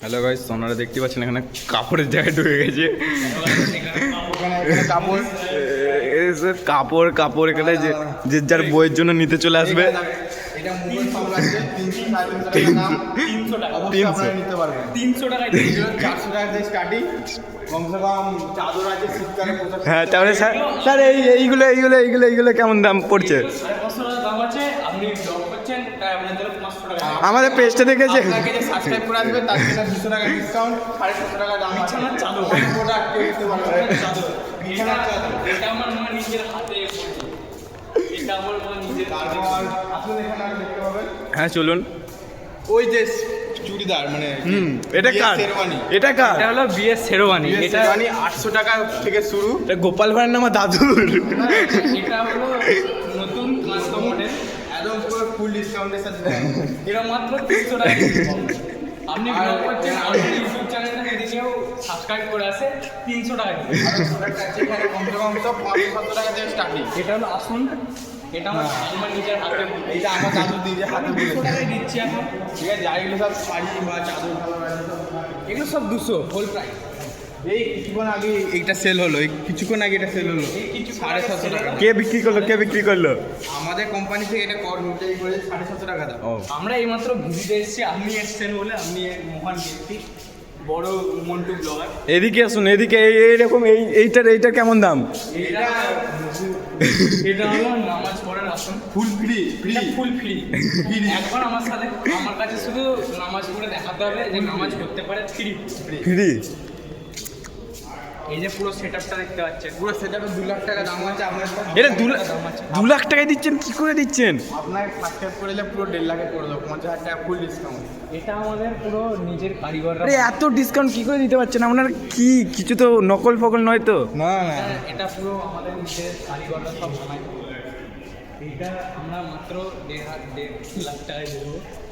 Hello guys, আপনারা দেখতে পাচ্ছেন এখানে কাপড়ের জায়গায় ঢুকে গেছে। কাপড় কাপড় কাপড় এখানে যে যে যার বইয়ের জন্য নিতে চলে আসবে। এটা মুঘল সাম্রাজ্যের 300 টাকা অবশ্যই আপনারা নিতে পারবেন। 300 টাকায় 400 টাকা দিয়ে স্টার্টিং। কমসে কম চাদর আছে শীতকালে পোশাক। হ্যাঁ, তাহলে স্যার স্যার এইগুলো কেমন দাম পড়ছে? 500 টাকা দাম আছে। আপনি ব্লগ করছেন তাই আপনাদের 500 টাকা আমাদের পেজটা দেখেছে। আপনাকে যে সাবস্ক্রাইব করে আসবে তার জন্য 200 টাকা ডিসকাউন্ট, 750 টাকা দাম আছে। বিছানার চাদর। প্রোডাক্ট কেউ নিতে পারবে না। চাদর। বিছানার চাদর। এটা আমার মা নিজের হাতে করেছে। এটা আমার মা নিজের হাতে তারপর আসুন এখানে আর দেখতে পাবেন হ্যাঁ চলুন। ওই যে চুড়িদার মানে এটা কার? শেরওয়ানি। এটা কার? এটা হলো বিয়ের শেরওয়ানি। এটা 800 টাকা থেকে শুরু। এটা গোপাল ভাঁড়ের নাম দাদুর। এটা হলো নতুন কাস্টম মডেল। একদম পুরো ফুল ডিসকাউন্টের সাথে দেয়। এটা মাত্র 300 টাকা। আপনি ব্লগ করছেন, আমাদের ইউটিউব চ্যানেলটা এদিকেও সাবস্ক্রাইব করে আসে 300 টাকা দিয়ে। আর প্রোডাক্ট আছে এখানে কমসে কম সব 500 টাকা থেকে স্টার্টিং। এটা হলো আসুন। এটা আমার নিজের হাতে এইটা আমার দাদু দিয়ে হাতে 200 বলেছে। টাকায় দিচ্ছি এখন। ঠিক আছে, আর এগুলো সব শাড়ি বা চাদর ভালো আছে সব। এগুলো সব 200 হোল প্রাইস। এই কিছুক্ষণ আগে এইটা সেল হলো, এই কিছুক্ষণ আগে এটা সেল হলো এই কিছু 750 টাকা। কে বিক্রি করলো? কে বিক্রি করলো? আমাদের কোম্পানি থেকে এটা কর অনুযায়ী করে 750 টাকা দাম। ও, আমরা এইমাত্র ভিজিটে এসেছি। আপনি এসছেন বলে আপনি এক মহান ব্যক্তি, বড় মন্টু ব্লগার। এদিকে আসুন, এদিকে এইরকম এইটার কেমন দাম? এটা এটা হলো নামাজ পড়ার আসন। Full free free. এটা ফুল ফ্রি। একবার আমার সাথে আমার কাছে শুধু নামাজ পড়ে দেখাতে হবে যে নামাজ করতে পারে ফ্রি। ফ্রি? এই যে পুরো সেটআপটা দেখতে পাচ্ছেন, পুরো সেটআপে 2 লাখ টাকা দাম আছে। আপনার এটা 2 দাম আছে। লাখ টাকায় দিচ্ছেন? কি করে দিচ্ছেন? আপনার সাবস্ক্রাইব করে দিলে পুরো 1.5 লাখে করে দেবো, 50,000 টাকা ফুল ডিসকাউন্ট। এটা আমাদের পুরো নিজের কারিগররা। আরে এত ডিসকাউন্ট কি করে দিতে পারছেন আপনারা? কি কিছু তো নকল ফকল নয় তো? না না এটা পুরো আমাদের নিজের কারিগররা সব বানায়। এটা আমরা মাত্র 1.5 লাখ টাকায় দেবো।